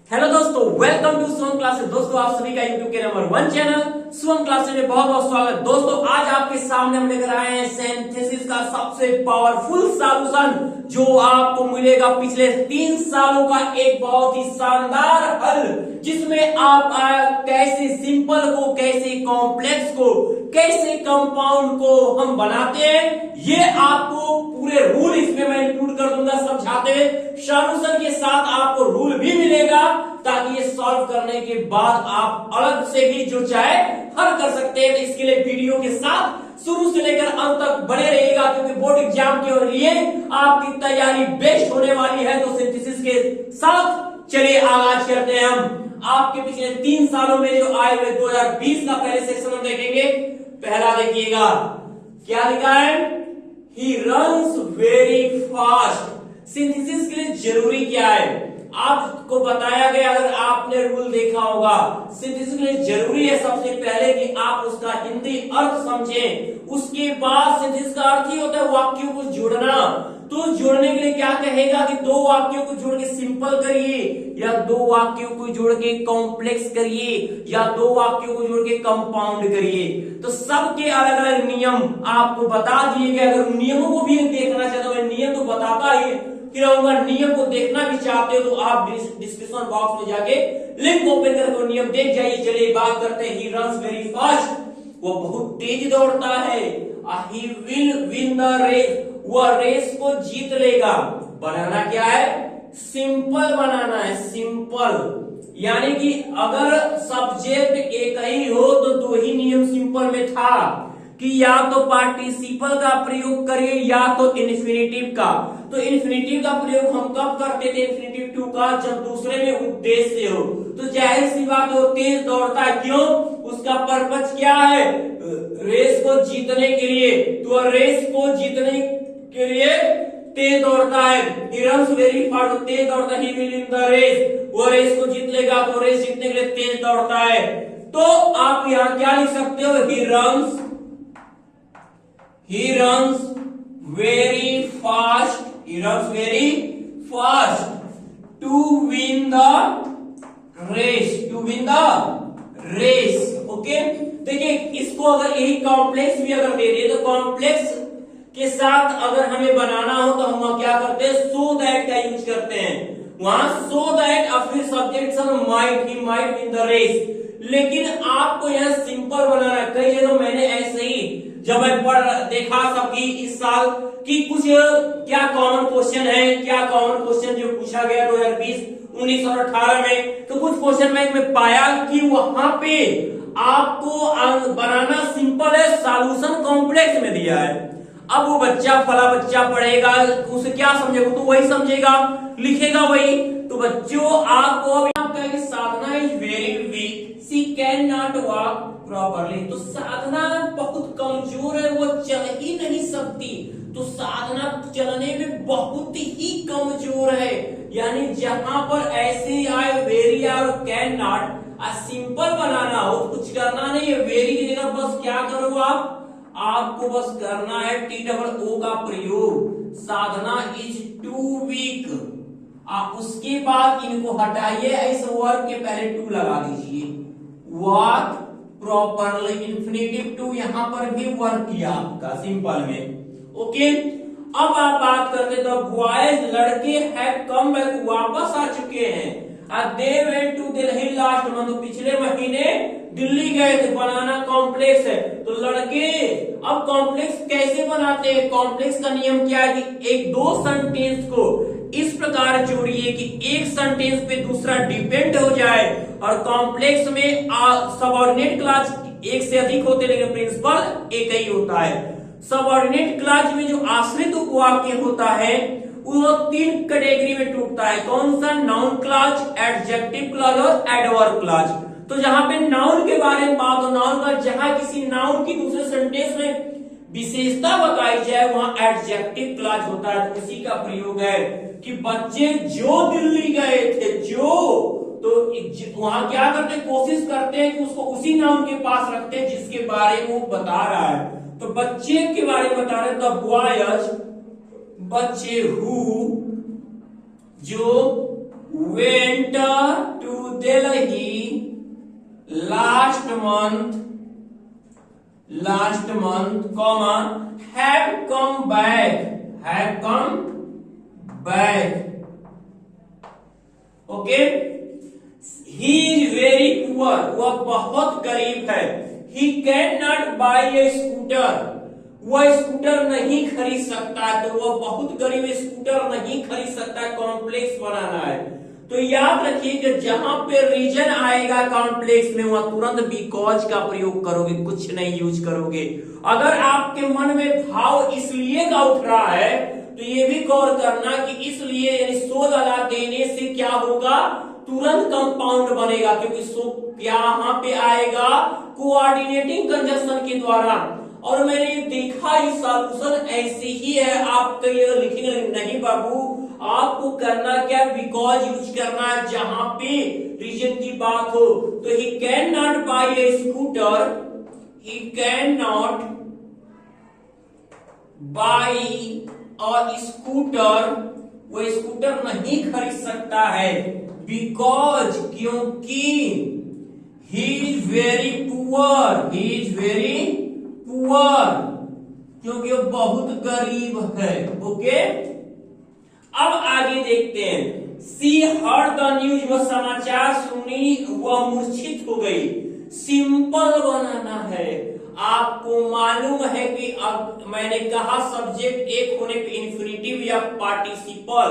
Hello दोस्तों, welcome to Suvam classes. दोस्तों, आप सभी का यूट्यूब के नंबर 1 चैनल सुवम क्लासेस में बहुत बहुत स्वागत। दोस्तों, आज आपके सामने हम लेकर आए हैं सिंथेसिस का सबसे पावरफुल सॉल्यूशन, जो आपको मिलेगा पिछले 3 सालों का एक बहुत ही शानदार हल, जिसमें आप कैसे सिंपल को, कैसे कॉम्प्लेक्स को, कैसे कंपाउंड को हम बनाते हैं, ये आपको पूरे रूल इसमें मैं इंक्लूड कर दूंगा समझाते हुए। सॉल्यूशन के साथ आपको रूल भी मिलेगा, ताकि ये सॉल्व करने के बाद आप अलग से भी जो चाहे हल कर सकते हैं। तो इसके लिए वीडियो के साथ शुरू से लेकर अंत तक बने रहिएगा, क्योंकि बोर्ड एग्जाम के लिए आपकी तैयारी बेस्ट होने वाली है। तो सिंथेसिस के साथ चलिए आगाज करते हैं। हम आपके पिछले 3 सालों में जो आए हुए 2020 का पहले सेक्शन हम देखेंगे। पहला देखिएगा, क्या लिखा है? He runs very fast. Synthesis के लिए जरूरी क्या है आपको बताया गया। अगर आपने रूल देखा होगा, सिंथेसिस के लिए जरूरी है सबसे पहले कि आप उसका हिंदी अर्थ समझें। उसके बाद सिंथेसिस का अर्थ ही होता है वाक्यों को जोड़ना। तो जोड़ने के लिए क्या कहेगा कि 2 वाक्यों को जोड़ के सिंपल करिए, या 2 वाक्यों को जोड़ के कॉम्प्लेक्स करिए, या 2 वाक्यों को जोड़ के कंपाउंड करिए। तो सबके अलग अलग नियम आपको बता दिए गए। अगर नियमों को भी देखना चाहते हो, मैं नियम तो बताता ही रहूंगा, नियम को देखना भी चाहते हो तो आप डिस्क्रिप्शन बॉक्स में जाके लिंक ओपन करके नियम देख जाइए। चलिए बात करते हैं। ही रन्स वेरी फास्ट, वो बहुत तेज दौड़ता है। He will win the race, वह रेस को जीत लेगा। बनाना क्या है? सिंपल बनाना है, सिंपल। यानी कि अगर सब्जेक्ट एक ही हो तो 2 ही नियम सिंपल में था कि या तो पार्टिसिपल का प्रयोग करिए या तो इन्फिनेटिव का। तो इन्फिनेटिव का प्रयोग हम कब करते थे? इन्फिनेटिव 2 का, जब दूसरे में उद्देश्य हो। तो जाहिर सी बात है वो तेज दौड़ता है। क्यों? उसका पर्पज क्या है? रेस को जीतने के लिए। तो रेस को जीतने के लिए तेज दौड़ता है। ही रन्स वेरी फास्ट, तेज दौड़ता है। He will win the race, वो रेस को जीत लेगा। तो रेस जीतने के लिए तेज दौड़ता है। तो आप यहां क्या लिख सकते हो? He runs very fast. He runs very fast to win the race. To win the race. Okay? देखिए, इसको अगर यही कॉम्प्लेक्स भी अगर दे दे तो कॉम्प्लेक्स के साथ अगर हमें बनाना हो तो हम क्या करते हैं? सो दैट का यूज करते हैं। वहां सो दैट और फिर subject might, he might win the race. लेकिन आपको यह सिंपल बनाना है। कई जगह मैंने ऐसे ही जब मैं देखा सबकी इस साल की कुछ क्या कॉमन क्वेश्चन है, क्या कॉमन क्वेश्चन जो पूछा गया 2020, 19 और 18 में, तो कुछ क्वेश्चन में पाया कि वहां पे आपको बनाना सिंपल है, सॉल्यूशन कॉम्प्लेक्स में दिया है। अब वो बच्चा फला बच्चा पढ़ेगा, उसे क्या समझेगा? तो वही समझेगा, लिखेगा वही। तो बच्चों, आपको Sadhana is very weak, she can not walk properly. तो साधना बहुत कमजोर है, वो चल ही नहीं सकती। तो साधना चलने में बहुत ही कमजोर है। यानी जहां पर ऐसे आए वेरी और कैन नॉट, सिंपल बनाना हो तो कुछ करना नहीं है। वेरी की जगह बस क्या करो आपको बस करना है TOO का प्रयोग। साधना इज टू वीक। उसके बाद इनको हटाइए, इस वर्ब के पहले टू लगा दीजिए। वॉक प्रॉपरली, इन्फिनेटिव 2 यहां पर भी वर्क किया आपका सिंपल में। ओके, अब आप बात करते तो बॉयज, लड़के हैव कम बैक, वापस आ चुके हैं। They went to Delhi last month, पिछले महीने दिल्ली गए थे। बनाना कॉम्प्लेक्स है तो लड़के। अब कॉम्प्लेक्स कैसे बनाते हैं? कॉम्प्लेक्स का नियम क्या है कि एक 2 सेंटेंस को इस प्रकार जोड़िए कि एक सेंटेंस पे दूसरा डिपेंड हो जाए। और कॉम्प्लेक्स में सबऑर्डिनेट क्लॉज एक से अधिक होते, लेकिन प्रिंसिपल एक ही होता है। सबऑर्डिनेट क्लॉज में जो आश्रित उपवाक्य होता है वो 3 कैटेगरी में टूटता है। कौन सा? नाउन क्लॉज, एडजेक्टिव क्लॉज और एडवर्ब क्लॉज। तो जहां पे नाउन के बारे में बात हो, नाउन का जहां किसी नाउन की दूसरे सेंटेंस में विशेषता बताई जाए, वहां एडजेक्टिव क्लॉज होता है। तो इसी का प्रयोग है कि बच्चे जो दिल्ली गए थे, तो वहां क्या करते? कोशिश करते हैं कि उसको उसी नाउन के पास रखते हैं जिसके बारे में वो बता रहा है। तो बच्चे के बारे में बता रहे हैं, द बॉयज, बच्चे, हु, जो went to Delhi last month, comma, have come back. Okay, he is very poor, वह बहुत गरीब है. He cannot buy a scooter, वह स्कूटर नहीं खरीद सकता, तो वह बहुत गरीब स्कूटर नहीं खरीद सकता. कॉम्प्लेक्स बनाना है तो याद रखिए कि जहां पे रीजन आएगा कॉम्प्लेक्स में वहां तुरंत बिकॉज का प्रयोग करोगे, कुछ नहीं यूज करोगे. अगर आपके मन में भाव इसलिए का उठ रहा है तो ये भी गौर करना कि इसलिए यानी सो लगा देने से क्या होगा, तुरंत कंपाउंड बनेगा, क्योंकि सो यहाँ पे आएगा कोऑर्डिनेटिंग कंजक्शन के द्वारा. और मैंने देखा ये सॉल्यूशन ऐसे ही है. आप कई लिखेंगे नहीं बाबू, आपको करना क्या, बिकॉज यूज करना है जहां पे रीजन की बात हो. तो he can not buy a scooter, he can not buy or scooter, वो स्कूटर नहीं खरीद सकता है. बिकॉज क्योंकि ही इज वेरी पुअर, क्योंकि वो बहुत गरीब है. ओके, अब आगे देखते हैं. सी हर्ड द न्यूज, वह समाचार सुनी, वह मूर्छित हो गई. सिंपल बनाना है. आपको मालूम है कि अब मैंने कहा सब्जेक्ट एक होने पे इंफिनिटिव या पार्टिसिपल,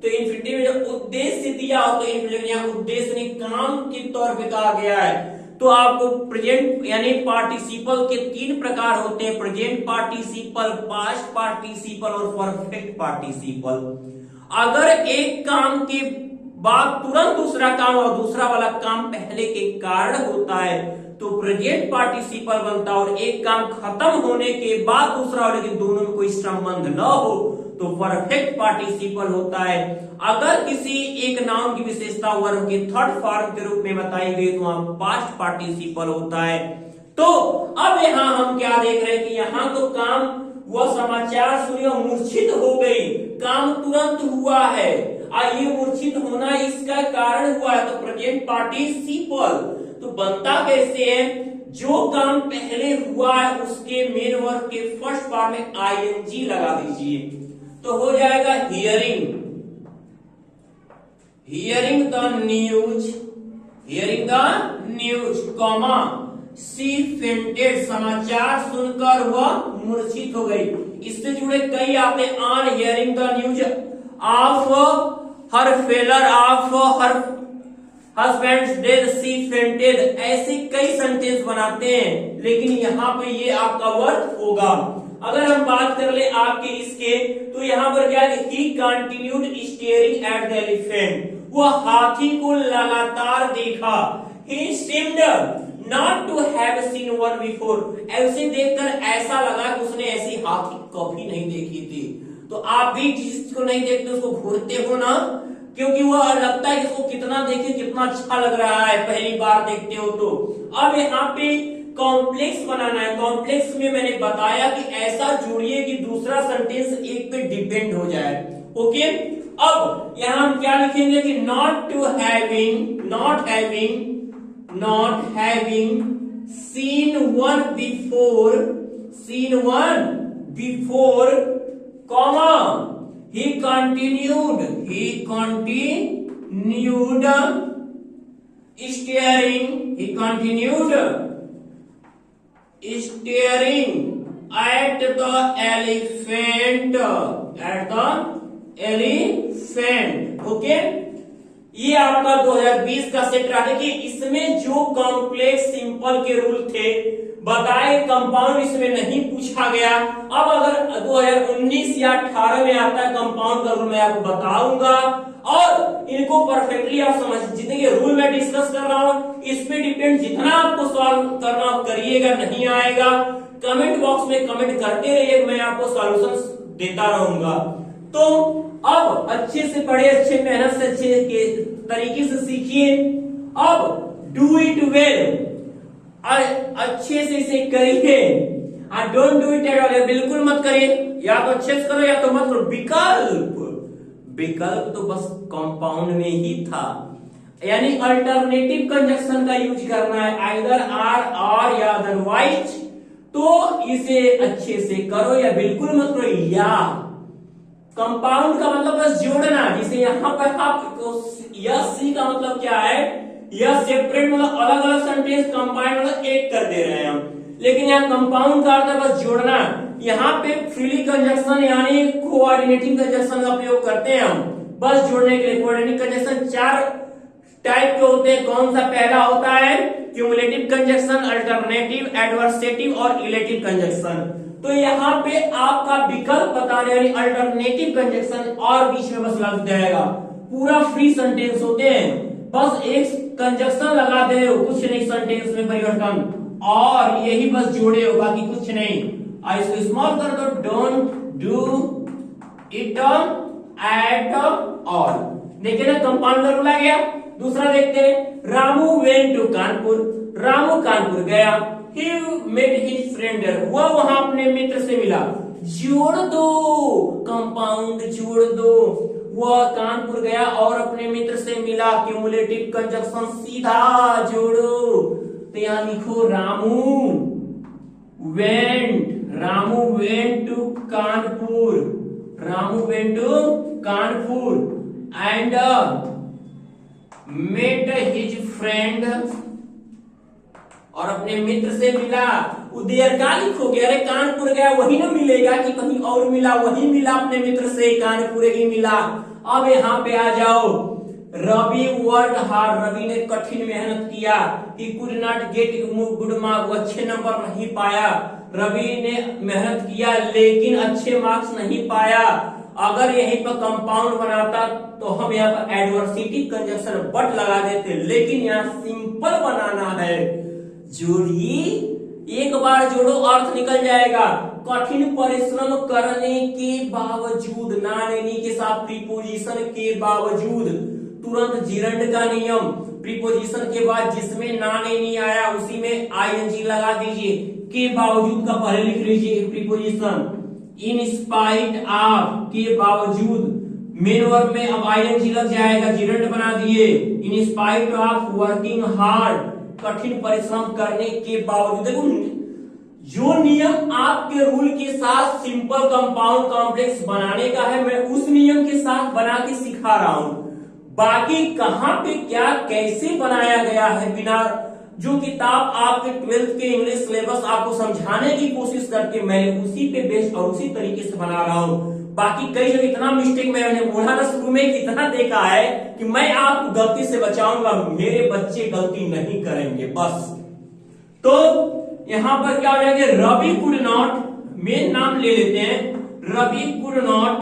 तो इंफिनिटिव जब उद्देश्य दिया हो तो इंफिनिटिव यहाँ उद्देश्य नहीं काम के तौर पे कहा गया है. तो आपको प्रेजेंट यानी पार्टिसिपल के 3 प्रकार होते हैं, प्रेजेंट पार्टिसिपल, पास्ट पार्टिसिपल और परफेक्ट पार्टिसिपल. अगर एक काम के बाद तुरंत दूसरा काम और दूसरा वाला काम पहले के कारण होता है तो प्रेजेंट पार्टिसिपल बनता है. और एक काम खत्म होने के बाद दूसरा वाले के दोनों में कोई संबंध न हो तो परफेक्ट पार्टिसिपल होता है. अगर किसी एक नाउन की विशेषता वर्ब के थर्ड फॉर्म के रूप में बताई गई तो वहां पास्ट पार्टिसिपल होता है. तो अब यहाँ हम क्या देख रहे हैं कि यहाँ तो काम, वह समाचार सुनी और मूर्छित हो गई, काम तुरंत हुआ है. ये मूर्छित होना इसका कारण हुआ है, तो प्रेजेंट पार्टिसिपल तो बनता कैसे है, जो काम पहले हुआ है उसके मेन वर्ब के फर्स्ट पार्ट में आईएनजी लगा दीजिए तो हो जाएगा hearing the news, comma, she fainted, समाचार सुनकर वह मूर्छित हो गई. इससे जुड़े कई आते हैं. On hearing the news of her failure of her husband's death she fainted, ऐसे कई सेंटेंस बनाते हैं, लेकिन यहाँ पे ये आपका वर्ड होगा. अगर हम बात कर ले आपके इसके तो यहाँ पर क्या है, he continued staring at the elephant, वह हाथी को लगातार देखा. He seemed not to have seen one before, ऐसे देखकर ऐसा लगा कि उसने ऐसी हाथी कभी नहीं देखी थी. तो आप भी जिसको नहीं देखते उसको घूरते हो ना, क्योंकि वह लगता है कि उसको कितना देखे कितना अच्छा लग रहा है पहली बार देखते हो. तो अब यहाँ पे कॉम्प्लेक्स बनाना है. कॉम्प्लेक्स में मैंने बताया कि ऐसा जोड़िए कि दूसरा सेंटेंस एक पे डिपेंड हो जाए. ओके, अब यहां हम क्या लिखेंगे कि not having scene one before, comma, he continued staring at the elephant. Okay, ये आपका 2020 का सेट रहा. देखिए इसमें जो कॉम्प्लेक्स सिंपल के रूल थे बताए, कंपाउंड इसमें नहीं पूछा गया. अब अगर 2019 या 18 में आता है कंपाउंड का रूल मैं आपको बताऊंगा और इनको परफेक्टली आप समझ, जितने ये रूल मैं डिस्कस कर रहा हूं इस पे डिपेंड, जितना आपको सॉल्व करना करिएगा. नहीं आएगा कमेंट बॉक्स में कमेंट करते रहिए, मैं आपको सॉल्यूशंस देता रहूंगा. तो अब अच्छे से पढ़े, अच्छे मेहनत से अच्छे तरीके से सीखिए. अब डू इट वेल, अच्छे से इसे करिए. Don't do it at all, बिल्कुल मत करिए. या तो अच्छे से करो या तो मत करो. विकल्प तो बस कंपाउंड में ही था, यानी अल्टरनेटिव कंजक्शन का यूज करना है, आइदर आर और या अदरवाइज। तो इसे अच्छे से करो या बिल्कुल मत करो। या कंपाउंड का मतलब बस जोड़ना, जिसे यहां पर आप तो यस सी का मतलब क्या है, यह सेपरेट मतलब अलग अलग सेंटेंस, कंबाइंड मतलब एक कर दे रहे हैं हम, लेकिन यहाँ कंपाउंड का अर्थ है बस जोड़ना। यहाँ पे फ्रीली कंजक्शन यानी कोऑर्डिनेटिंग कंजक्शन का प्रयोग करते हैं हम बस जोड़ने के लिए। कोऑर्डिनेटिंग कंजक्शन 4 टाइप के होते हैं। कौन सा? पहला होता है क्यूमुलेटिव कंजक्शन, अल्टरनेटिव, एडवर्सेटिव और इलेटिव कंजक्शन। तो यहाँ पे आपका विकल्प बताने वाली अल्टरनेटिव कंजक्शन और बीच में बस लग जाएगा, पूरा फ्री सेंटेंस होते हैं, बस एक कंजक्शन लगा दे हो, कुछ नहीं सेंटेंस में परिवर्तन, और यही बस जोड़े हो, बाकी कुछ नहीं। इसको स्मॉल कर दो, don't do it at all. देखिए ना, कंपाउंड का रूल आ गया। दूसरा देखते हैं, रामू वेंट टू कानपुर, रामू कानपुर गया। ही मेट हिज फ्रेंड, वह वहां अपने मित्र से मिला। जोड़ दो, कंपाउंड जोड़ दो, वह कानपुर गया और अपने मित्र से मिला, क्यूमुलेटिव कंजक्शन सीधा जोड़ो। तो यहां लिखो Ramu went to Kanpur, Ramu went to Kanpur and met his friend, और अपने मित्र से मिला। उधर का लिखोगे, अरे कानपुर गया वही ना मिलेगा कि कहीं और मिला, वही मिला अपने मित्र से, कानपुर ही मिला। अब यहाँ पे आ जाओ, रवि वर्क हार्ड, रवि ने कठिन मेहनत किया। He could not get good marks, वो अच्छे नंबर नहीं पाया। रवि ने मेहनत किया लेकिन अच्छे मार्क्स नहीं पाया। अगर यहीं पर कंपाउंड बनाता तो हम यहाँ पर एडवर्सिटिव कंजक्शन बट लगा देते, लेकिन यहाँ सिंपल बनाना है। जोड़िए, एक बार जोड़ो अर्थ निकल जाएगा। कठिन परिश्रम करने के बावजूद, ना लेने के साथ प्रीपोजिशन के बावजूद, तुरंत जिरंड का नियम, प्रीपोजिशन के बाद जिसमें ना नहीं आया उसी में आईएनजी लगा दीजिए, के बावजूद का पहले लिख लीजिए प्रीपोजिशन। इन स्पाइट ऑफ, के बावजूद, मेन वर्ब में अब आईएनजी लग जाएगा, जिरंड बना दिए। In spite of working hard, कठिन परिश्रम करने के बावजूद। देखो, जो नियम आपके रूल के साथ सिंपल कंपाउंड कॉम्प्लेक्स बनाने का है, मैं उस नियम के साथ बना के सिखा रहा हूं। बाकी कहां पे क्या कैसे बनाया गया है, बिना जो किताब आपके 12th के इंग्लिश सिलेबस आपको समझाने की कोशिश करके मैं उसी पे बेस्ड और उसी तरीके से बना रहा हूं। बाकी कई जगह इतना मिस्टेक मैंने बोला ना शुरू में, इतना देखा है कि मैं आपको गलती से बचाऊंगा, मेरे बच्चे गलती नहीं करेंगे बस। तो यहां पर क्या हो जाएगा, रवि कुड नॉट, मेन नाम ले लेते हैं, Ravi could not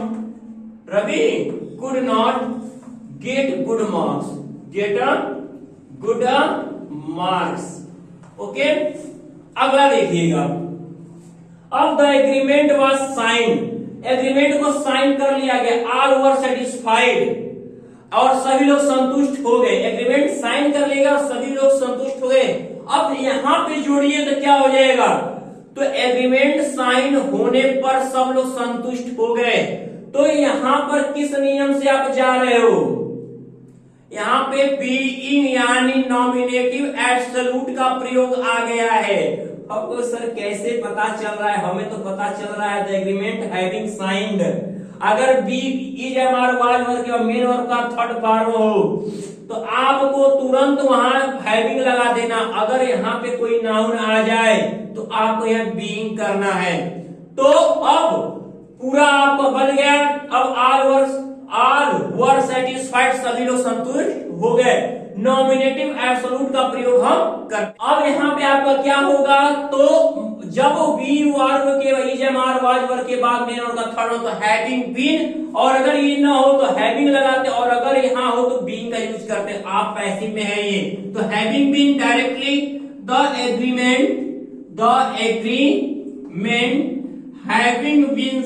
get good marks, get good marks. Okay, अगला देखिएगा। अब the agreement was signed, agreement को साइन कर लिया गया, ऑल वर सेटिस्फाइड, और सभी लोग संतुष्ट हो गए। एग्रीमेंट साइन कर लेगा और सभी लोग संतुष्ट हो गए। अब यहां पे जोड़िए तो क्या हो जाएगा, तो एग्रीमेंट साइन होने पर सब लोग संतुष्ट हो गए। तो यहां पर किस नियम से आप जा रहे हो, यहाँ पे बीइंग यानी नॉमिनेटिव एब्सोल्यूट का प्रयोग आ गया है। आपको सर कैसे पता चल रहा है, हमें तो पता चल रहा है द एग्रीमेंट हैविंग साइंड। अगर बी इज एमआर वाज वर्ग और मेन वर्ग का थर्ड फॉर्म हो तो आपको तुरंत वहां हैविंग लगा देना। अगर यहाँ पे कोई नाउन आ जाए तो आपको यहाँ बीइंग करना है। तो अब पूरा आपका बन गया। अब ऑल वर सेटिस्फाइड, सभी लोग संतुष्ट हो गए। नॉमिनेटिव एब्सोल्यूट का प्रयोग हम कर। अब यहाँ पे आपका क्या होगा, तो जब बी वर्ब के इज एमआर वाज वर्ब के बाद मेन वर्ब का थर्ड हो तो हैविंग बीन, और अगर ये ना हो तो हैविंग लगाते, और अगर यहाँ हो तो बीइंग का यूज करते। आप पैसिव में है ये, तो having been directly the agreement having been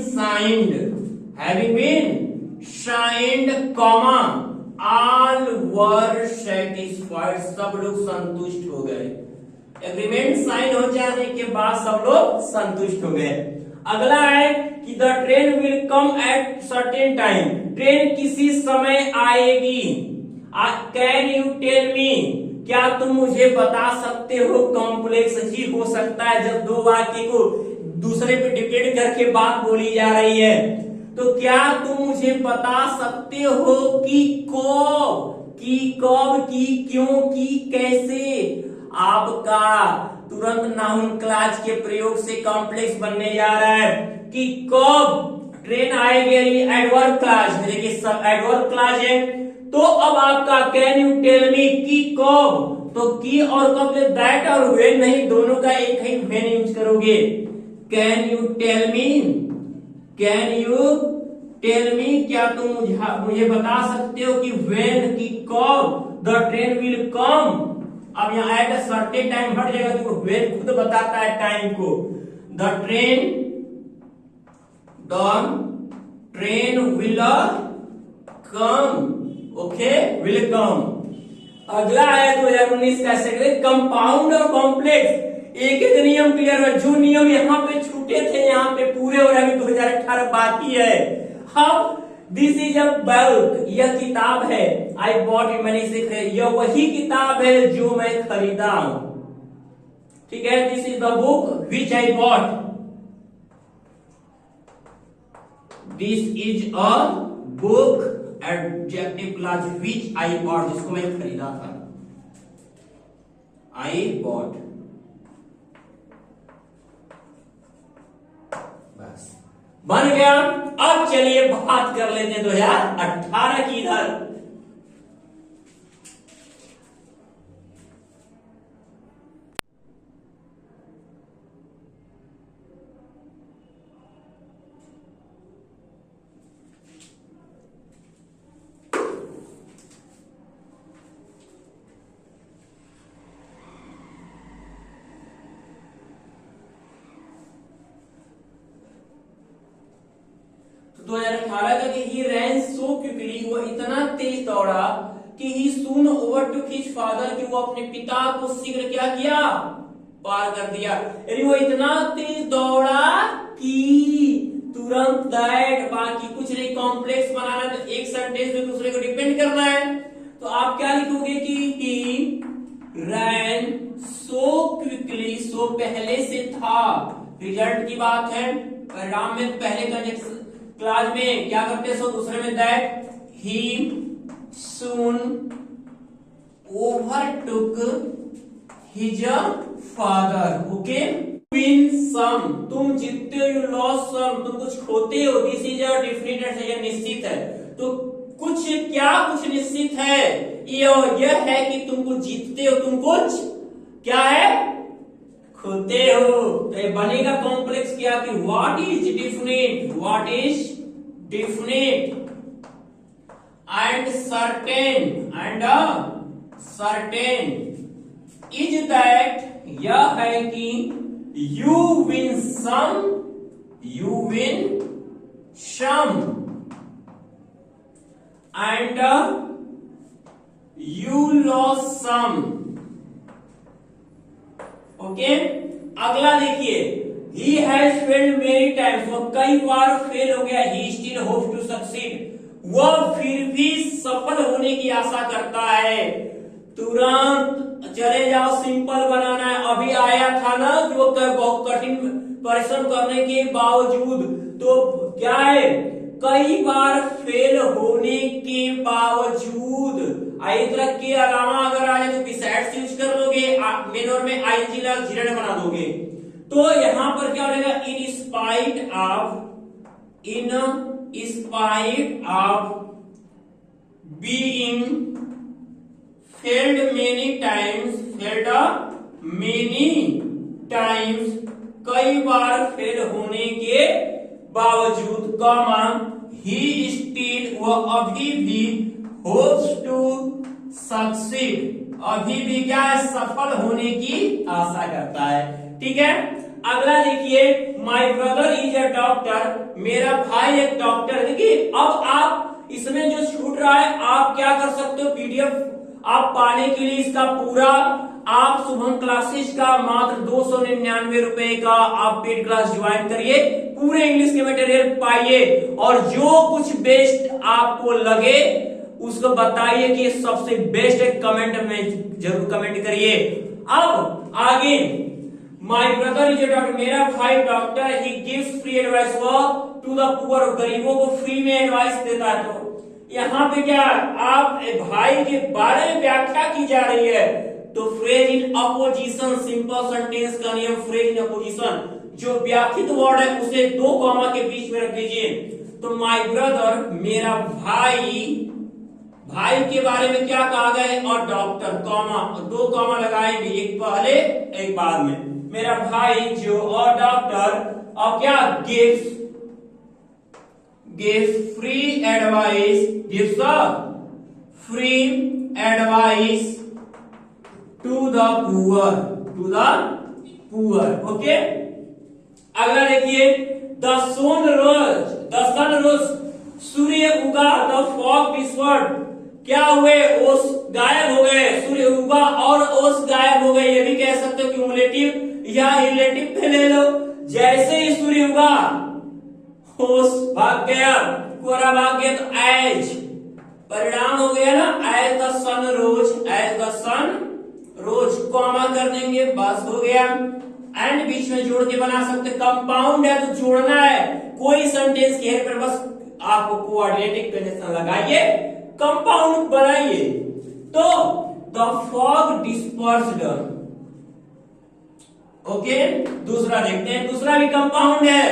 signed comma all were satisfied, सब लोग संतुष्ट हो गए। एग्रीमेंट साइन हो जाने के बाद सब लोग संतुष्ट हो गए। अगला है कि the train will come at certain time, train किसी समय आएगी। कैन यू टेल मी, क्या तुम मुझे बता सकते हो। कॉम्प्लेक्स ही हो सकता है जब दो वाक्य को दूसरे पे डिपेंड करके बात बोली जा रही है। तो क्या तुम मुझे बता सकते हो कि कब, की क्यों, की कैसे। आपका तुरंत नाउन क्लास के प्रयोग से कॉम्प्लेक्स बनने जा रहा है कि कब ट्रेन आएगी। एडवर्ब क्लास में देखिए सब एडवर्ब क्लास है। तो अब आपका कैन यू टेल मी की कब, तो की और कब में दैट और व्हेन नहीं, दोनों का एक ही व्हेन यूज करोगे। Can you tell me, can you tell me, क्या तुम मुझे बता सकते हो कि व्हेन, की कब द ट्रेन विल कम। अब यहाँ एट सर्टेन टाइम हट जाएगा तो व्हेन खुद बताता है टाइम को। The train will come, okay, will come. अगला है 2019 का सेक्रेट कंपाउंड और कॉम्प्लेक्स। एक एक नियम क्लियर है, जो नियम यहाँ पे छूटे थे यहाँ पे पूरे हो रहे, अभी 2018 बाकी है। अब दिस इज अ बुक, यह किताब है। आई बॉट इट, मैंने इसे खरीदा, यह वही किताब है जो मैं खरीदा हूं। ठीक है, this is the book which I bought, this is a book adjective class which I bought, जिसको मैं खरीदा था। आई बॉट, बस बन गया। अब चलिए बात कर लेते हैं 2018 की इधर। तो 2018 का कि ही रैन सो क्विकली, वो इतना तेज दौड़ा कि ही सून ओवरटुक हिज फादर, कि वो अपने पिता को शीघ्र क्या किया, पार कर दिया। यानी वो इतना तेज दौड़ा कि तुरंत दैट, बाकी कुछ नहीं, कॉम्प्लेक्स बनाना है तो एक सेंटेंस में दूसरे को डिपेंड करना है। तो आप क्या लिखोगे कि ही रैन सो क्विकली, सो पहले से था, रिजल्ट की बात है, परिणाम में पहले कंजक्शन क्लास में क्या करते, सो दूसरे में that, he soon overtook his father, okay. Win some, तुम जीतते हो, यू लॉस सम, तुम कुछ खोते हो, दिस इज अ डेफिनेट, यह निश्चित है। तो कुछ क्या, कुछ निश्चित है, यह है कि तुम कुछ जीतते हो, तुम कुछ क्या है, खोते हो। तो ये बनेगा कॉम्प्लेक्स क्या कि what is definite, what is definite and certain, and certain is that, यह है कि you win some, you win some and you lose some, okay. अगला देखिए, he has failed many times, वो कई बार फेल हो गया, he still hope to succeed, वह फिर भी सफल होने की आशा करता है। तुरंत चले जाओ, सिंपल बनाना है। अभी आया था ना कि वो बहुत कठिन परिश्रम करने के बावजूद, तो क्या है, कई बार फेल होने के बावजूद। तरह के अलावा अगर आ जाए तो बिसाइड्स यूज कर लोगे, मेन और में आईएनजी लगा जीरो बना दोगे। तो यहां पर क्या हो जाएगा, in spite of, in spite of being failed many times, failed many times, कई बार फेल होने के बावजूद, कॉमा ही स्टिल, वह अभी भी, होप्स टू सक्सीड, अभी भी क्या है, सफल होने की आशा करता है। ठीक है, अगला देखिए, my brother is a doctor, मेरा भाई एक डॉक्टर। देखिए अब आप इसमें जो छूट रहा है, आप क्या कर सकते हो, पीडीएफ आप पाने के लिए इसका पूरा, आप शुभम क्लासेस का मात्र 299 रुपए का आप पेड क्लास ज्वाइन करिए। पूरे इंग्लिश के मटेरियल पाइए और जो कुछ बेस्ट आपको लगे उसको बताइए कि सबसे बेस्ट है, कमेंट में जरूर कमेंट करिए। अब आगे, my brother is a doctor, मेरा भाई doctor, he gives free advice to the poor, गरीबों को फ्री में एडवाइस देता है। तो यहाँ पे क्या आप भाई के बारे में व्याख्या की जा रही है, तो phrase in opposition, simple sentence का नियम फ्रेज इन अपोजिशन, जो व्याख्यित वर्ड है उसे दो कॉमा के बीच में रख दीजिए। तो माय ब्रदर, मेरा भाई, भाई के बारे में क्या कहा गया है, और डॉक्टर, कॉमा, दो कॉमा लगाएंगे, एक पहले एक बाद में। मेरा भाई जो और डॉक्टर, और क्या gives free advice, gives free advice to the poor, okay. अगला देखिए, द सन रोज, सूर्य उगा, द फॉग डिसवर्ड, क्या हुए, ओस गायब हो गए, सूर्य उगा और ओस गायब हो गए, ये भी कह सकते हो क्यूमुलेटिव या रिलेटिव पे ले लो। जैसे ही सूर्य उगा ओस भाग गया, कोहरा भाग गया, तो एज परिणाम हो गया ना, as the sun rose, comma कर देंगे, बस हो गया। एंड बीच में जोड़ के बना सकते, कंपाउंड है तो जोड़ना है, कोई सेंटेंस के पर बस आपको कोऑर्डिनेटिंग कंजंक्शन लगाइए, कंपाउंड बनाइए। तो द फॉग डिस्पर्स्ड, ओके। दूसरा देखते हैं, दूसरा भी कंपाउंड है,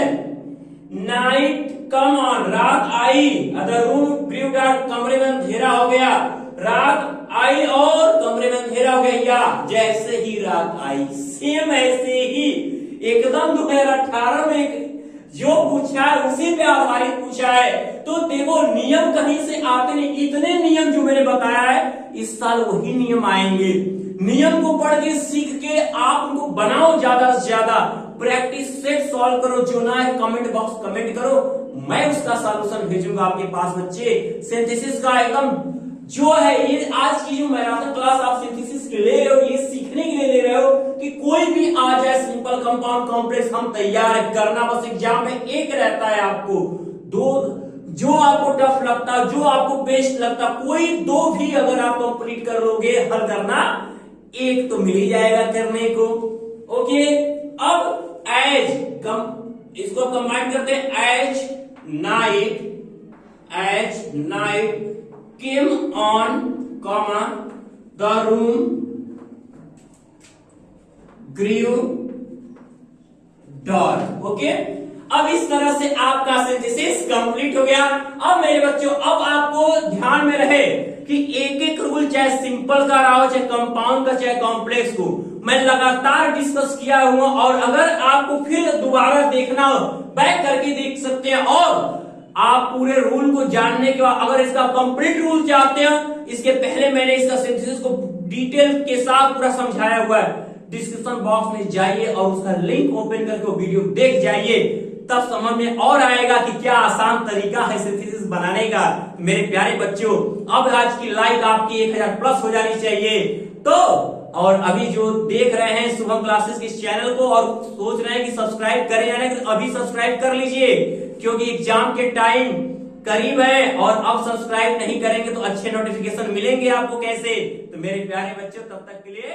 नाइट कम ऑन, रात आई, द रूम ग्रू डार्क, कमरे में अंधेरा हो गया, रात आई और कमरे में अंधेरा हो गया, या जैसे ही रात आई, सेम ऐसे ही एकदम 2018 में जो पूछा है उसी पे आधारित पूछा है। तो देखो नियम कहीं से आते नहीं, इतने नियम जो मैंने बताया है इस साल वही नियम आएंगे। नियम को पढ़ के सीख के आप उनको बनाओ, ज्यादा से ज्यादा प्रैक्टिस से सॉल्व करो, जो ना है कमेंट बॉक्स कमेंट करो, मैं उसका सॉल्यूशन भेजूंगा आपके पास। बच्चे सिंथेसिस का एकदम जो है, ये आज की जो मैराथन क्लास आप सिंथेसिस के ले रहे हो, ये सीखने के लिए ले रहे हो कि कोई भी आ जाए, सिंपल कंपाउंड कॉम्प्लेक्स हम तैयार है करना, बस एग्जाम में एक रहता है आपको, दो जो आपको टफ लगता, जो आपको बेस्ट लगता, कोई दो भी अगर आप कंप्लीट कर लोगे हल करना, एक तो मिल ही जाएगा करने को, ओके। अब एज इसको कंबाइन करते हैं, as night came on, comma, the room grew dark, okay. अब इस तरह से आपका सिंथेसिस कंप्लीट हो गया। अब मेरे बच्चों, अब आपको ध्यान में रहे कि एक एक रूल, चाहे सिंपल का रहा हो, चाहे कंपाउंड का, चाहे कॉम्प्लेक्स को, मैं लगातार डिस्कस किया हुआ, और अगर आपको फिर दोबारा देखना हो बैक करके देख सकते हैं, और आप पूरे रूल को जानने के बाद अगर इसका कंप्लीट रूल चाहते हैं, इसके पहले मैंने इसका सिंथेसिस को डिटेल के साथ पूरा समझाया हुआ है, डिस्क्रिप्शन बॉक्स में जाइए और उसका लिंक ओपन करके वो वीडियो देख जाइए, तब समझ में और आएगा कि क्या आसान तरीका है सिंथेसिस बनाने का। मेरे प्यारे बच्चों, अब आज की लाइक आपकी 1000 प्लस हो जानी चाहिए। तो और अभी जो देख रहे हैं शुभम क्लासेस के इस चैनल को और सोच रहे हैं कि सब्सक्राइब करें या नहीं, तो अभी सब्सक्राइब कर लीजिए, क्योंकि एग्जाम के टाइम करीब है, और अब सब्सक्राइब नहीं करेंगे तो अच्छे नोटिफिकेशन मिलेंगे आपको कैसे। तो मेरे प्यारे बच्चों, तब तक के लिए